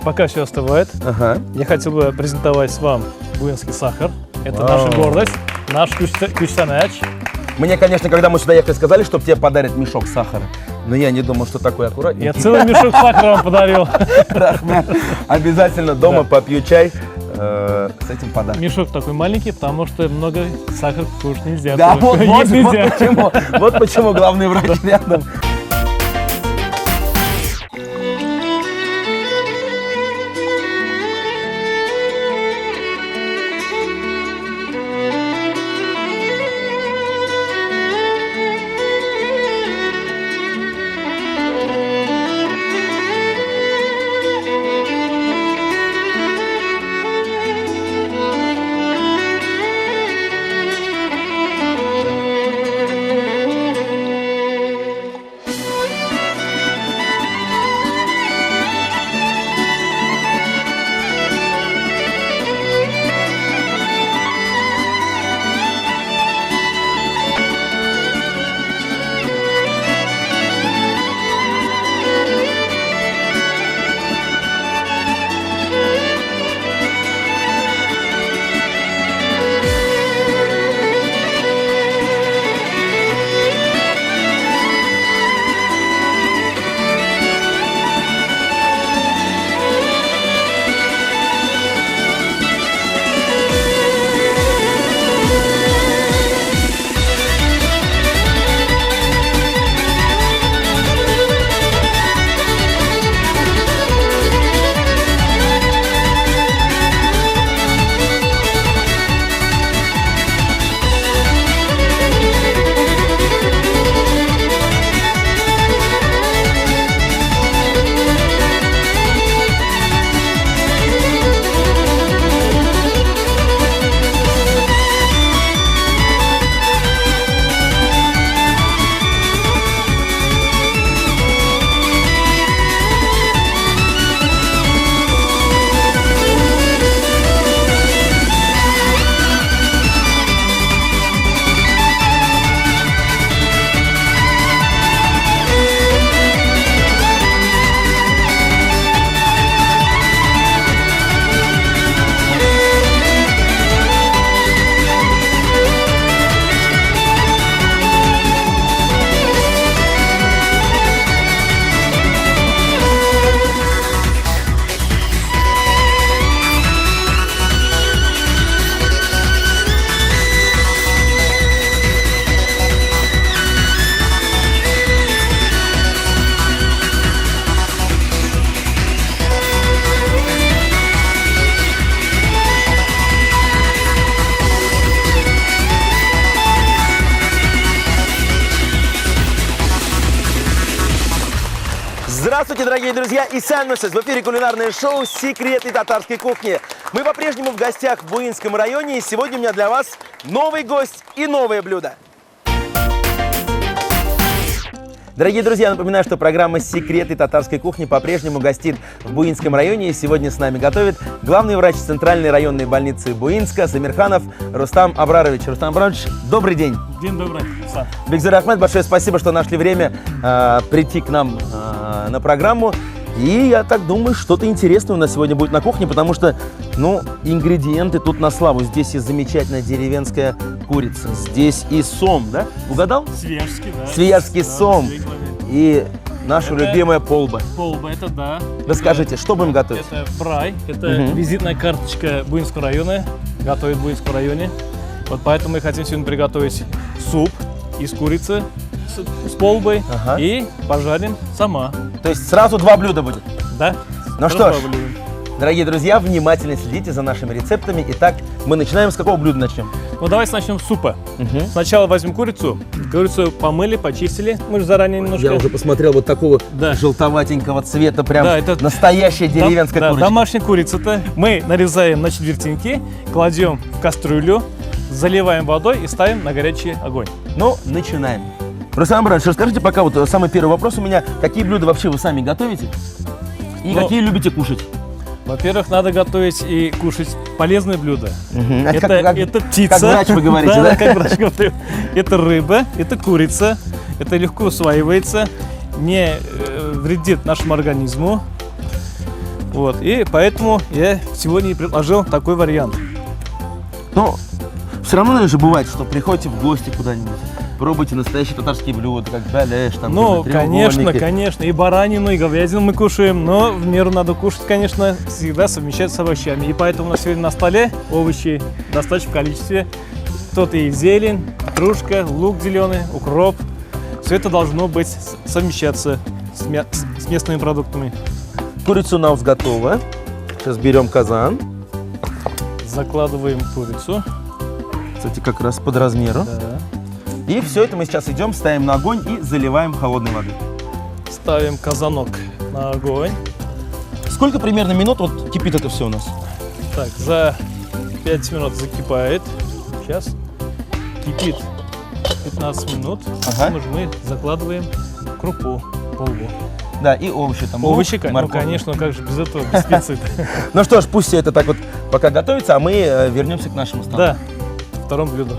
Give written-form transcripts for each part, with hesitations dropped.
пока все остывает, я хотел бы презентовать вам буинский сахар. Это наша гордость, наш куштанач. Мне, конечно, когда мы сюда ехали, сказали, что тебе подарят мешок сахара. Но я не думал, что такой аккуратненький. Я целый мешок сахара вам подарил. Рахмат, обязательно дома попью чай с этим подарком. Мешок такой маленький, потому что много сахара кушать нельзя. Да, вот нельзя. почему. Вот почему главный врач рядом. Здравствуйте, дорогие друзья! Исан Мусес, в эфире кулинарное шоу «Секреты татарской кухни». Мы по-прежнему в гостях в Буинском районе, и сегодня у меня для вас новый гость и новое блюдо. Дорогие друзья, напоминаю, что программа «Секреты татарской кухни» по-прежнему гостит в Буинском районе. И сегодня с нами готовит главный врач Центральной районной больницы Буинска Самирханов Рустам Абрарович. Рустам Абрарович, добрый день. День добрый, Исан. Бекзур Ахмед, большое спасибо, что нашли время прийти к нам на программу. И я так думаю, что-то интересное у нас сегодня будет на кухне, потому что, ингредиенты тут на славу. Здесь и замечательная деревенская курица, здесь и сом, да? Угадал? Свияжский, да. Свияжский сом. И наша любимая полба. Полба, это да. Расскажите, что будем готовить? Это брай, это визитная карточка Буинского района, готовит в Буинском районе. Вот поэтому мы хотим сегодня приготовить суп из курицы с полбой и пожарим сама. То есть сразу два блюда будет? Да. Ну что ж, дорогие друзья, внимательно следите за нашими рецептами. Итак, мы начинаем. С какого блюда начнем? Ну давайте начнем с супа. Сначала возьмем курицу. Курицу помыли, почистили. Мы же заранее немножко... Я уже посмотрел вот такого желтоватенького цвета. Прям настоящая деревенская курочка. Домашняя курица-то. Мы нарезаем на четвертинки, кладем в кастрюлю, заливаем водой и ставим на горячий огонь. Ну, начинаем. Рустам Абрарович, расскажите пока, вот самый первый вопрос у меня. Какие блюда вообще вы сами готовите? И какие любите кушать? Во-первых, надо готовить и кушать полезные блюда. Это птица. Как врач вы говорите, да? Да, как врач говорю. Это рыба, это курица. Это легко усваивается, не вредит нашему организму. Вот, и поэтому я сегодня и предложил такой вариант. Но все равно, наверное, же бывает, что приходите в гости куда-нибудь, пробуйте настоящие татарские блюда, как балеш, там, Ну, конечно, треугольники. конечно, и баранину, и говядину мы кушаем, но в меру надо кушать, конечно, всегда совмещать с овощами. И поэтому у нас сегодня на столе овощи в достаточном количестве. Тут и зелень, петрушка, лук зеленый, укроп. Все это должно быть совмещаться с местными продуктами. Курица у нас готова. Сейчас берем казан. Закладываем курицу. Кстати, как раз под размеру. Да. И все это мы сейчас идем, ставим на огонь и заливаем холодной водой. Ставим казанок на огонь. Сколько примерно минут вот кипит это все у нас? Так, за 5 минут закипает. Сейчас кипит 15 минут. Ага. Потом уже мы закладываем крупу, полбу. Да, и овощи там. Овощи, лук, ну морковь. конечно, как же без этого, без специй. Ну что ж, пусть все это так вот пока готовится, а мы вернемся к нашему столу. Да, втором блюду.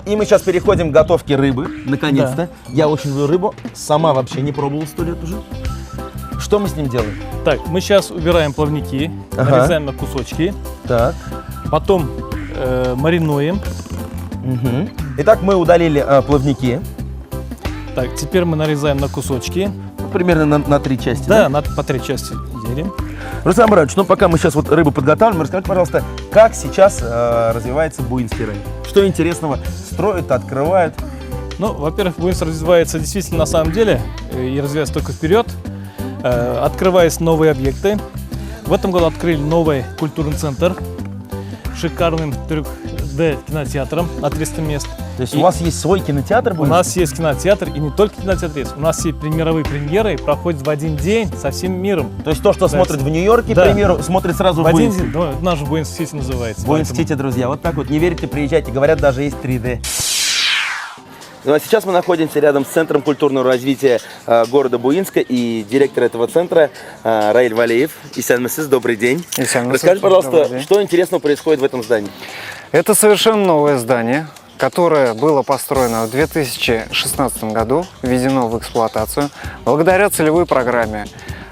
И мы сейчас переходим к готовке рыбы, наконец-то. Я очень люблю рыбу, сама вообще не пробовал 100 лет уже. Что мы с ним делаем? Так, мы сейчас убираем плавники, Ага. нарезаем на кусочки, Так. потом маринуем. Угу. Итак, мы удалили плавники. Так, теперь мы нарезаем на кусочки. Ну, примерно на 3 части. Да, по 3 части делим. Рустам Баранович, ну пока мы сейчас вот рыбу подготавливаем, расскажите, пожалуйста, как сейчас развивается Буинский район? Что интересного строят, открывают? Ну, во-первых, Буинск развивается действительно на самом деле и развивается только вперед. Открываясь новые объекты. В этом году открыли новый культурный центр с шикарным 3D кинотеатром на 300 мест. То есть И у вас есть свой кинотеатр? у нас есть кинотеатр, и не только кинотеатр есть. У нас есть мировые премьеры, проходят в один день со всем миром. То есть то, что смотрит в Нью-Йорке, к Да. примеру, смотрит сразу В в один Буинске. день, ну, наш Буинск Сити называется. Буинск поэтому- Сити, друзья. Вот так вот, не верите, приезжайте. Говорят, даже есть 3D. Ну, а сейчас мы находимся рядом с Центром культурного развития города Буинска, и директор этого центра Раиль Валеев. Исян Мессис, добрый день. Исян Мессис, Расскажите, добрый пожалуйста, день. что интересного происходит в этом здании? Это совершенно новое здание, которое было построено в 2016 году, введено в эксплуатацию благодаря целевой программе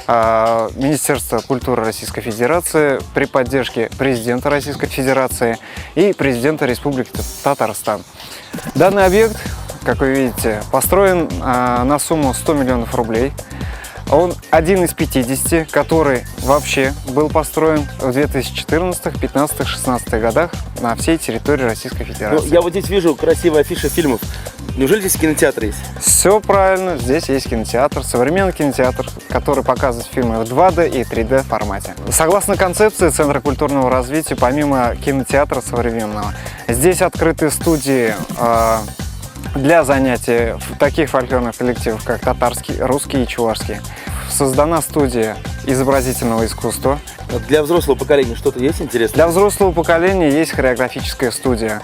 Министерства культуры Российской Федерации при поддержке президента Российской Федерации и президента Республики Татарстан. Данный объект, как вы видите, построен на сумму 100 миллионов рублей. Он один из 50, который вообще был построен в 2014, 15, 16 годах на всей территории Российской Ну, Федерации. я вот здесь вижу красивые афиши фильмов. Неужели здесь кинотеатр есть? Все правильно, здесь есть кинотеатр, современный кинотеатр, который показывает фильмы в 2D и 3D формате. Согласно концепции Центра культурного развития, помимо кинотеатра современного, здесь открыты студии для занятий таких фольклорных коллективов, как татарский, русский и чувашский. Создана студия изобразительного искусства. Для взрослого поколения что-то есть интересное? Для взрослого поколения есть хореографическая студия.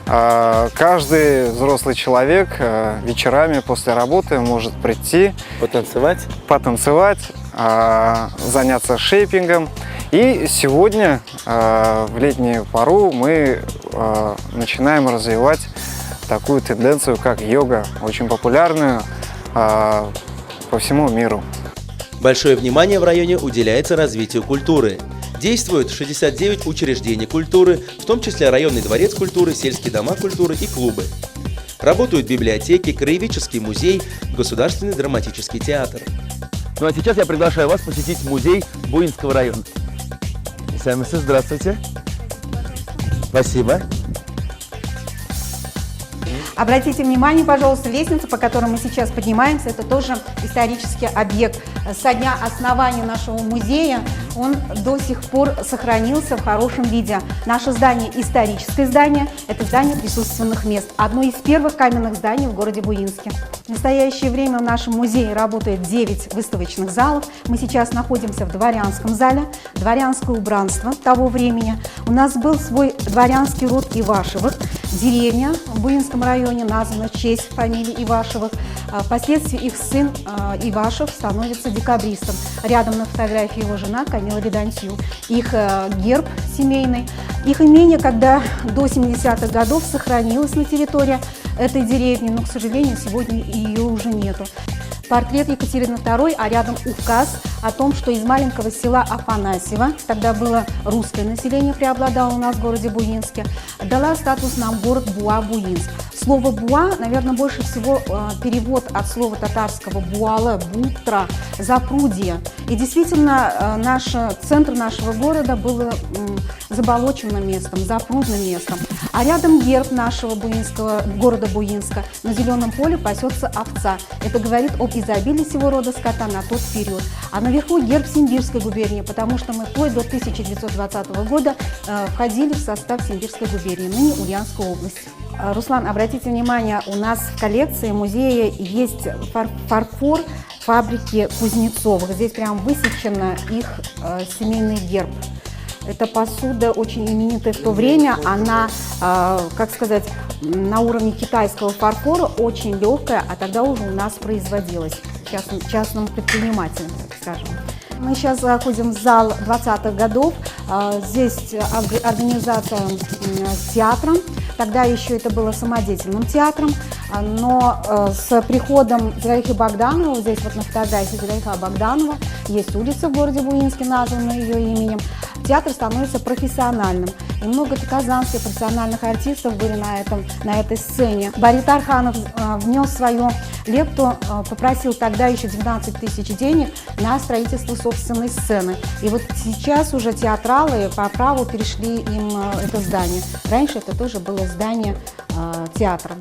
Каждый взрослый человек вечерами после работы может прийти, потанцевать, заняться шейпингом. И сегодня, в летнюю пору, мы начинаем развивать такую тенденцию, как йога, очень популярную по всему миру. Большое внимание в районе уделяется развитию культуры. Действуют 69 учреждений культуры, в том числе районный дворец культуры, сельские дома культуры и клубы. Работают библиотеки, краеведческий музей, государственный драматический театр. Ну а сейчас я приглашаю вас посетить музей Буинского района. Исян Мессис, здравствуйте. Спасибо. Обратите внимание, пожалуйста, лестница, по которой мы сейчас поднимаемся, это тоже исторический объект. Со дня основания нашего музея он до сих пор сохранился в хорошем виде. Наше здание – историческое здание, это здание присутственных мест. Одно из первых каменных зданий в городе Буинске. В настоящее время в нашем музее работает 9 выставочных залов. Мы сейчас находимся в дворянском зале, дворянское убранство того времени. У нас был свой дворянский род Ивашевых. Деревня в Буинском районе названа в честь фамилии Ивашевых. Впоследствии их сын Ивашев становится декабристом. Рядом на фотографии его жена Камила Ведансью. Их герб семейный. Их имение, когда до 70-х годов сохранилось на территории этой деревни, но, к сожалению, сегодня ее уже нету. портрет Екатерины II, а рядом указ о том, что из маленького села Афанасьево, тогда было русское население, преобладало у нас в городе Буинске, дала статус нам город Буа-Буинск. Слово «буа», наверное, больше всего перевод от слова татарского «буала», «бутра», «запрудье». И действительно, центр нашего города был заболоченным местом, запрудным местом. А рядом герб нашего города Буинска. На зеленом поле пасется овца. Это говорит об изобилии всего рода скота на тот период. А наверху герб Симбирской губернии, потому что мы вплоть до 1920 года входили в состав Симбирской губернии, ныне Ульяновской области. Руслан, обратите внимание, у нас в коллекции музея есть фарфор фабрики Кузнецовых. Здесь прям высечен их семейный герб. Эта посуда очень именитая в то время, она, как сказать, на уровне китайского фарфора, очень легкая, а тогда уже у нас производилась частным предпринимателем, так скажем. Мы сейчас заходим в зал 20-х годов. Здесь организация театра. Тогда еще это было самодеятельным театром, но с приходом Зулейхи Богданова, здесь вот на фотографии Зулейха Богданова, есть улица в городе Буинске, названная ее именем, театр становится профессиональным. И много казанских профессиональных артистов были на этой сцене. Борис Тарханов внес свою лепту, попросил тогда еще 12 тысяч денег на строительство собственной сцены. И вот сейчас уже театралы по праву перешли им это здание. Раньше это тоже было здание театра.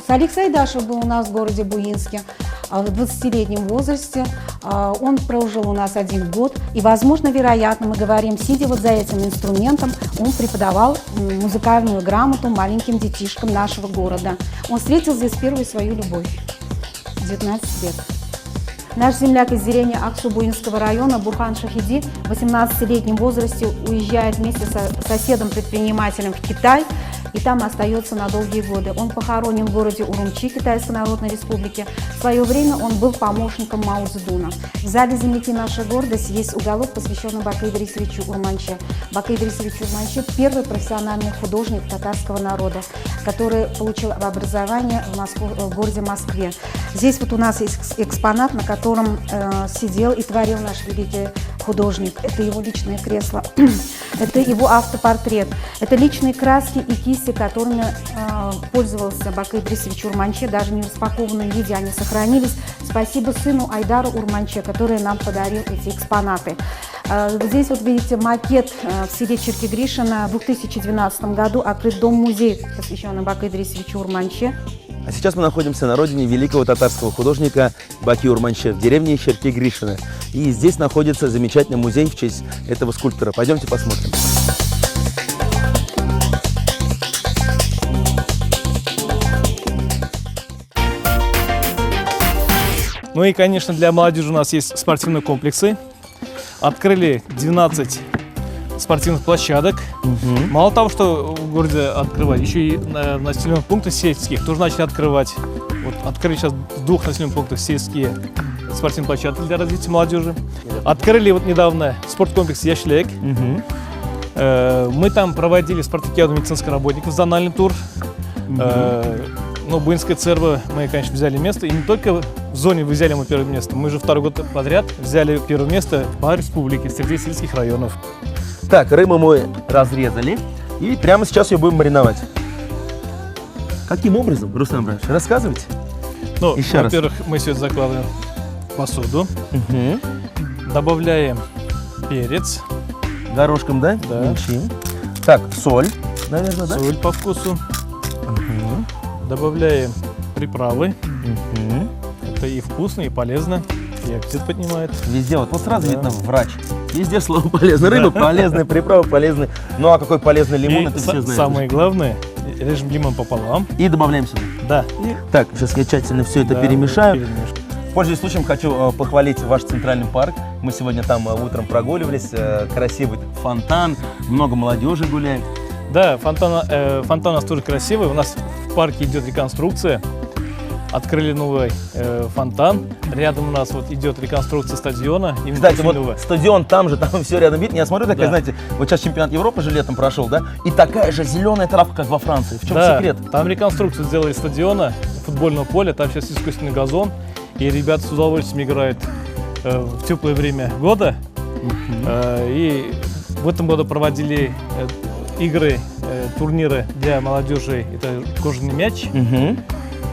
Салих Сайдашев был у нас в городе Буинске в 20-летнем возрасте. Он прожил у нас 1 год. И, возможно, вероятно, мы говорим, сидя вот за этим инструментом, он преподавал музыкальную грамоту маленьким детишкам нашего города. Он встретил здесь первую свою любовь в 19 лет. Наш земляк из деревни Аксу-Буинского района Бурхан Шахиди в 18-летнем возрасте уезжает вместе с соседом-предпринимателем в Китай и там остается на долгие годы. Он похоронен в городе Урумчи Китайской Народной Республики. В свое время он был помощником Мао Цзэдуна. В зале «Земляки наша гордость» есть уголок, посвященный Баку Идрисовичу Урманче. Баку Идрисович Урманче – первый профессиональный художник татарского народа, который получил образование в городе Москве. Здесь вот у нас есть экспонат, на котором сидел и творил наш великий художник. Это его личное кресло, это его автопортрет, это личные краски и кисти, которыми пользовался Баку Идрисович Урманче, даже не в распакованном виде они сохранились. Спасибо сыну Айдару Урманче, который нам подарил эти экспонаты. Здесь вот видите макет в селе Черкигришино. В 2012 году открыт дом-музей, посвященный Баку Идрисовичу Урманче. А сейчас мы находимся на родине великого татарского художника Баки Урманче в деревне Черкигришино. И здесь находится замечательный музей в честь этого скульптора. Пойдемте посмотрим. Ну и, конечно, для молодежи у нас есть спортивные комплексы. Открыли 12 спортивных площадок. Мало того, что в городе открывать, еще и на населенных пунктах сельских тоже начали открывать. Вот открыли сейчас в 2 населенных пунктах сельские спортивные площадки для развития молодежи. Открыли вот недавно спорткомплекс «Яшлек». Мы там проводили спартакиаду медицинских работников, зональный тур. Но Буинская ЦРБ мы, конечно, взяли место. И не только в зоне взяли мы первое место. Мы же 2-й год подряд взяли первое место по республике среди сельских районов. Так, рыбу мы разрезали и прямо сейчас ее будем мариновать. Каким образом, Руслан Братович, рассказывайте. Ну, Еще раз. во-первых, мы все это закладываем в посуду. Добавляем перец. Горошком, да? Да. Мельчим. Так, соль, наверное, да? Соль по вкусу. Добавляем приправы. Это и вкусно, и полезно, и аппетит поднимает. Везде, вот сразу Да. видно врач. Везде слово полезно. Рыба полезная, приправа полезная. Ну а какой полезный лимон, И это все знают. самое главное, режем лимон пополам. И добавляем сюда. Да. Так, сейчас я тщательно все это Да, перемешаю. перемешиваем. Пользуясь случаем, хочу похвалить ваш центральный парк. Мы сегодня там утром прогуливались. Красивый фонтан, много молодежи гуляет. Да, фонтан у нас тоже красивый. У нас в парке идет реконструкция. Открыли новый фонтан. Рядом у нас вот идет реконструкция стадиона. Кстати, вот нового. стадион там же, там все рядом видно. Я смотрю, такая, Да. знаете, вот сейчас чемпионат Европы же летом прошел, да? И такая же зеленая травка, как во Франции. В чем Да, секрет? там реконструкцию сделали стадиона, футбольного поля. Там сейчас искусственный газон. и ребята с удовольствием играют в теплое время года. И в этом году проводили игры, турниры для молодежи, это кожаный мяч.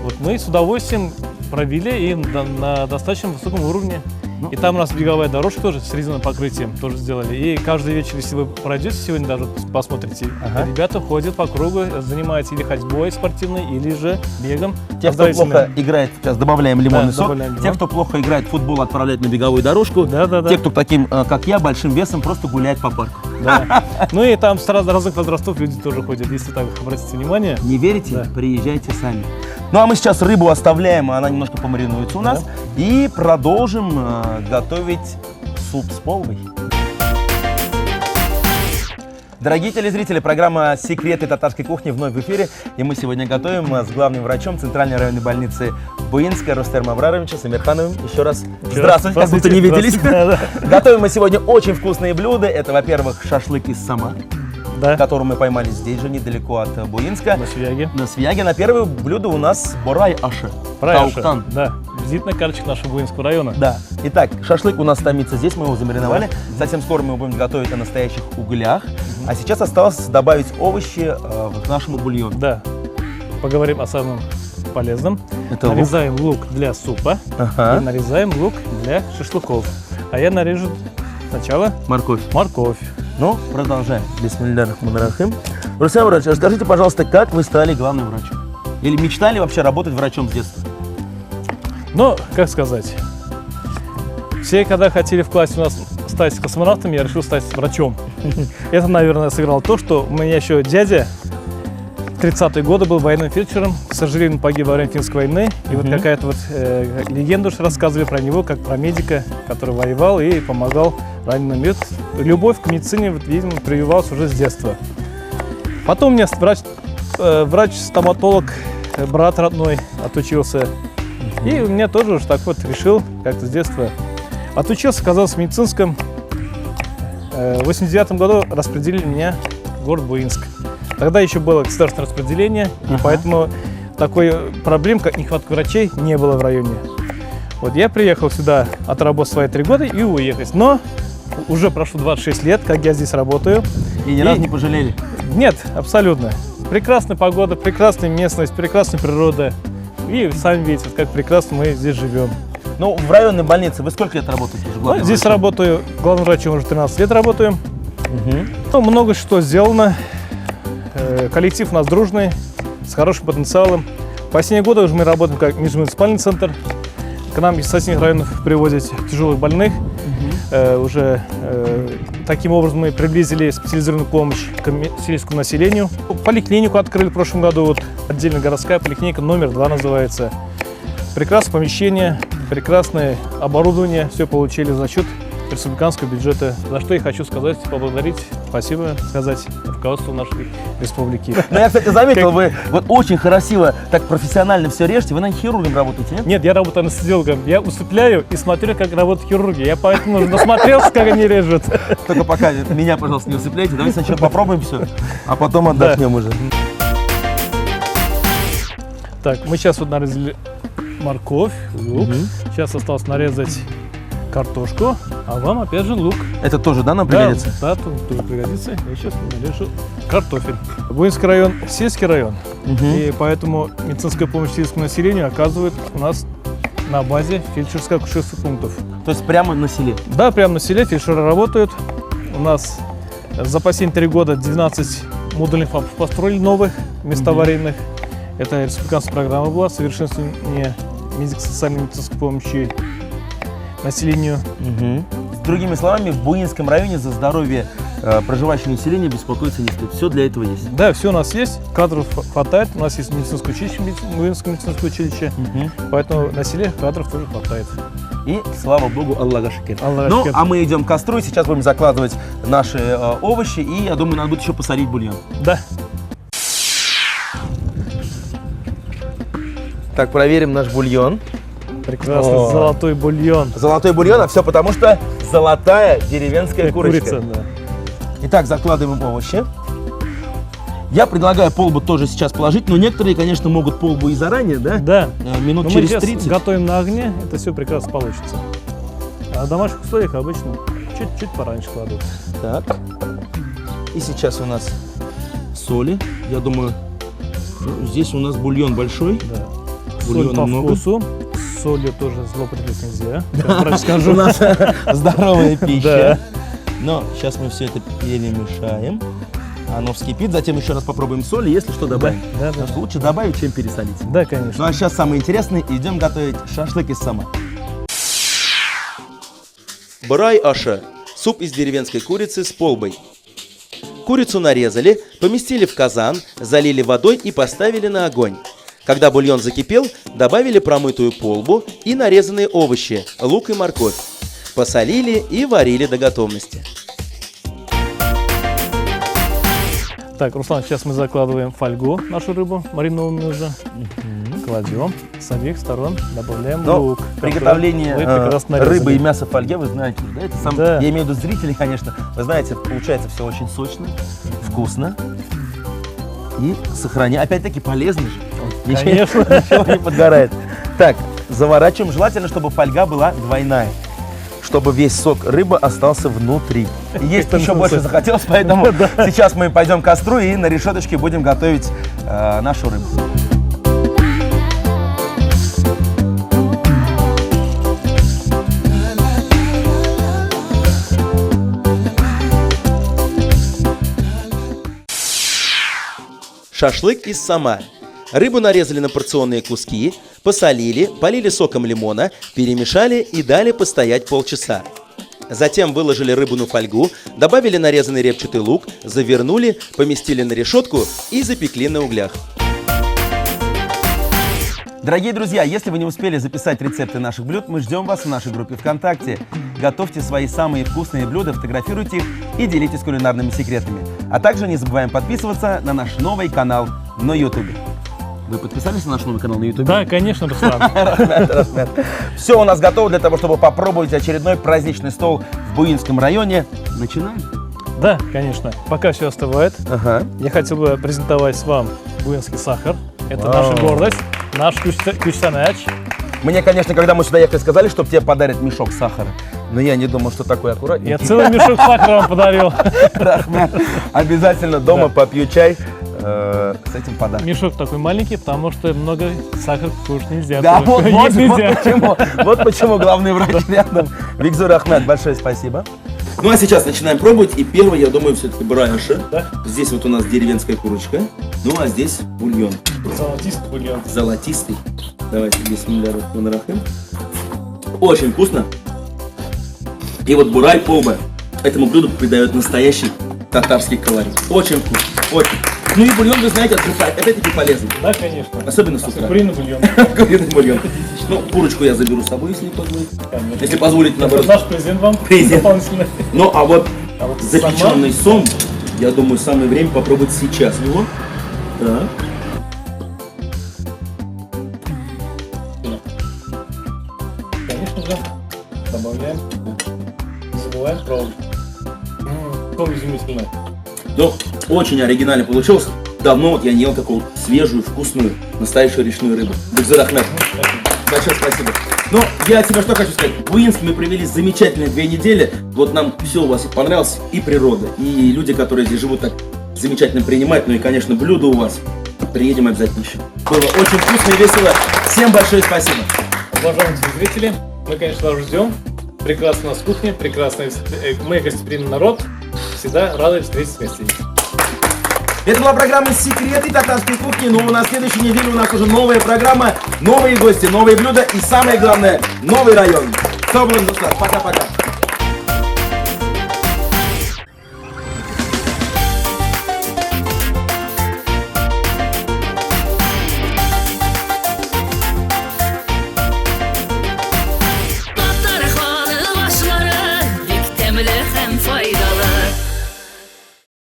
Вот мы с удовольствием провели и на достаточно высоком уровне. И там у нас беговая дорожка тоже с резиновым покрытием тоже сделали. И каждый вечер, если вы пройдете сегодня, даже посмотрите, ребята ходят по кругу, занимаются или ходьбой спортивной, или же бегом. Те, кто плохо играет, сейчас добавляем лимонный сок. добавляем лимон. Те, кто плохо играет в футбол, отправляют на беговую дорожку. Те, кто таким, как я, большим весом, просто гуляют по парку. Да. Ну и там с разных возрастов люди тоже ходят, если так обратите внимание. Не верите? Да. Приезжайте сами. Ну а мы сейчас рыбу оставляем, она немножко помаринуется у нас. И продолжим готовить суп с полбой. Дорогие телезрители, программа «Секреты татарской кухни» вновь в эфире. И мы сегодня готовим с главным врачом Центральной районной больницы Буинска Рустемом Абраровичем Самирхановым. Еще раз здравствуйте, как будто не виделись. Готовим мы сегодня очень вкусные блюда. Это, во-первых, шашлык из сама, который мы поймали здесь же, недалеко от Буинска. На Свияге. На Свияге. На первое блюдо у нас борай аша. Тауктан. Да, визитная карточка нашего Буинского района. Да. Итак, шашлык у нас томится здесь, мы его замариновали. Совсем скоро мы его будем готовить на настоящих углях. А сейчас осталось добавить овощи к нашему бульону. Да. Поговорим о самом полезном. Это нарезаем лук для супа и нарезаем лук для шашлыков. А я нарежу сначала морковь. Ну, продолжаем. Бисмиллахи рахмани рахим. Рустем Абрарович, расскажите, пожалуйста, как вы стали главным врачом? Или мечтали вообще работать врачом с детства? Ну, как сказать, все, когда хотели в классе у нас стать космонавтом, я решил стать врачом. Это, наверное, сыграло то, что у меня еще дядя в 30-е годы был военным фельдшером. К сожалению, погиб во время Финской войны. И вот какая-то вот легенда уж рассказывали про него, как про медика, который воевал и помогал раненым. И любовь к медицине, вот, видимо, прививалась уже с детства. Потом у меня врач-стоматолог, брат родной, отучился. И у меня тоже уж так вот решил, как-то с детства. Отучился, оказался в медицинском. В 89 году распределили меня в город Буинск. Тогда еще было государственное распределение, и поэтому такой проблем, как нехватка врачей, не было в районе. Вот я приехал сюда отработать свои 3 года и уехать. Но уже прошло 26 лет, как я здесь работаю. И ни разу не пожалели? Нет, абсолютно. Прекрасная погода, прекрасная местность, прекрасная природа. И сами видите, как прекрасно мы здесь живем. Ну, в районной больнице вы сколько лет работаете? Здесь работаю, главным врачом уже 13 лет работаю. Ну, много что сделано. Коллектив у нас дружный, с хорошим потенциалом. В последние годы уже мы работаем как межмуниципальный центр. К нам из соседних районов привозят тяжелых больных. Таким образом мы приблизили специализированную помощь к сельскому населению. Поликлинику открыли в прошлом году, вот отдельно городская поликлиника номер 2 называется. Прекрасное помещение, прекрасное оборудование, все получили за счет республиканского бюджета. За что я хочу сказать, поблагодарить, спасибо сказать руководству нашей республики. Ну, я, кстати, заметил, вы вот очень красиво, так профессионально все режете. Вы, наверное, хирургом работаете, нет? Нет, я работаю анестезиологом. Я усыпляю и смотрю, как работают хирурги. Я поэтому насмотрелся, как они режут. Только пока меня, пожалуйста, не усыпляйте. Давайте сначала попробуем все, а потом отдохнем уже. Так, мы сейчас вот нарезали морковь, лук. Сейчас осталось нарезать картошку, а вам опять же лук. Это тоже, да, нам пригодится? Да, тоже пригодится. Я сейчас нарежу картофель. Буинский район – сельский район, и поэтому медицинская помощь сельскому населению оказывает у нас на базе фельдшерско-акушерских пунктов. То есть прямо на селе? Да, прямо на селе фельдшеры работают. У нас за последние 3 года 12 модульных ФАПов построили новых, мест аварийных. Это республиканская программа была совершенствование медико-социальной медицинской помощи населению. С другими словами, в Буинском районе за здоровье проживающего населения беспокоиться не стоит. Все для этого есть. Да, все у нас есть, кадров хватает. У нас есть медицинское училище, Буинское медицинское училище, поэтому на селе кадров тоже хватает. И, слава богу, Аллах шакир. Ну, а мы идем к костру, и сейчас будем закладывать наши овощи, и, я думаю, надо будет еще посолить бульон. Да. Так, проверим наш бульон. Прекрасный золотой бульон. Золотой бульон, а все потому, что золотая деревенская курочка. Да. Итак, закладываем овощи. Я предлагаю полбу тоже сейчас положить, но некоторые, конечно, могут полбу и заранее, да? Да. Минут Но мы через сейчас 30. готовим на огне, это все прекрасно получится. А в домашних условиях обычно чуть-чуть пораньше кладут. Так. И сейчас у нас соли. Я думаю, ну, здесь у нас бульон большой. Да. Бульона Соль по много. вкусу. С солью тоже злоупотреблять нельзя. Как врач скажу. У нас здоровая Да. пища. Но сейчас мы все это перемешаем. Оно вскипит, затем еще раз попробуем соль, и если что, добавим. Да, Потому да. что лучше добавить, чем пересолить. Да, Ну конечно. а сейчас самое интересное, идем готовить шашлык из сама. Бурай-аша – суп из деревенской курицы с полбой. Курицу нарезали, поместили в казан, залили водой и поставили на огонь. Когда бульон закипел, добавили промытую полбу и нарезанные овощи, лук и морковь. Посолили и варили до готовности. Так, Руслан, сейчас мы закладываем фольгу, нашу рыбу, маринованную уже. Кладем с обеих сторон, добавляем Но лук. приготовление который вы прекрасно нарезали. рыбы и мяса в фольге, вы знаете, да? Это сам, Да. я имею в виду зрителей, конечно. Вы знаете, получается все очень сочно, вкусно и сохраняет. Опять-таки полезно же. Конечно. Ничего не подгорает. Так, заворачиваем. Желательно, чтобы фольга была двойная, чтобы весь сок рыбы остался внутри. И есть еще больше захотелось, поэтому сейчас мы пойдем к костру и на решеточке будем готовить нашу рыбу. Шашлык из сама. Рыбу нарезали на порционные куски, посолили, полили соком лимона, перемешали и дали постоять полчаса. Затем выложили рыбу на фольгу, добавили нарезанный репчатый лук, завернули, поместили на решетку и запекли на углях. Дорогие друзья, если вы не успели записать рецепты наших блюд, мы ждем вас в нашей группе ВКонтакте. Готовьте свои самые вкусные блюда, фотографируйте их и делитесь кулинарными секретами. А также не забываем подписываться на наш новый канал на YouTube. Вы подписались на наш новый канал на YouTube? Да, конечно, Руслан. Все у нас готово для того, чтобы попробовать очередной праздничный стол в Буинском районе. Начинаем? Да, конечно. Пока все остывает, Ага. я хотел бы презентовать вам буинский сахар. Это Вау. наша гордость, наш кучтанач. Мне, конечно, когда мы сюда ехали, сказали, что тебе подарят мешок сахара. Но я не думал, что такой аккуратненький. Я целый мешок сахара вам подарил. Рахмет. Обязательно дома попью чай с этим подарком. Мешок такой маленький, потому что много сахара кушать нельзя. Да, вот Есть нельзя. почему. Вот почему главный врач рядом. Викзор Ахмед, большое спасибо. Ну а сейчас начинаем пробовать. И первый, я думаю, все-таки бурай-аша. Да. Здесь вот у нас деревенская курочка. Ну а здесь бульон. Золотистый бульон. Золотистый. Давайте бисмилля рахман рахим. Очень вкусно. И вот бурай полба этому блюду придает настоящий татарский колорит. Очень вкусно. Очень. Ну и бульон, вы знаете, опять-таки полезный. Да, конечно. Особенно с утра. Куриный бульон. Куриный бульон. Ну, курочку я заберу с собой, если не позволит. Конечно. Если позволит, Это наоборот. наш презент вам. Презент. Дополнительно. Ну, а вот А вот запеченный сом, я думаю, самое время попробовать сейчас его. Так. Конечно же, добавляем. Не забываем пробовать. Том изумительный. Ну, очень оригинально получилось. Давно вот я не ел такую свежую, вкусную, настоящую речную рыбу. Викзор Ахмед, большое спасибо. Ну, я тебе что хочу сказать. В Буинске мы провели замечательные 2 недели. Вот нам все у вас понравилось. И природа, и люди, которые здесь живут, так замечательно принимают. Ну и, конечно, блюда у вас. Приедем обязательно еще. Было очень вкусно и весело. Всем большое спасибо. Уважаемые телезрители, мы, конечно, вас ждем. Прекрасная у нас кухня, прекрасный, мы гостеприимный народ. Всегда рады встретиться вместе. Это была программа «Секреты татарской кухни». Но на следующей неделе у нас уже новая программа, новые гости, новые блюда и самое главное, новый район. Пока-пока.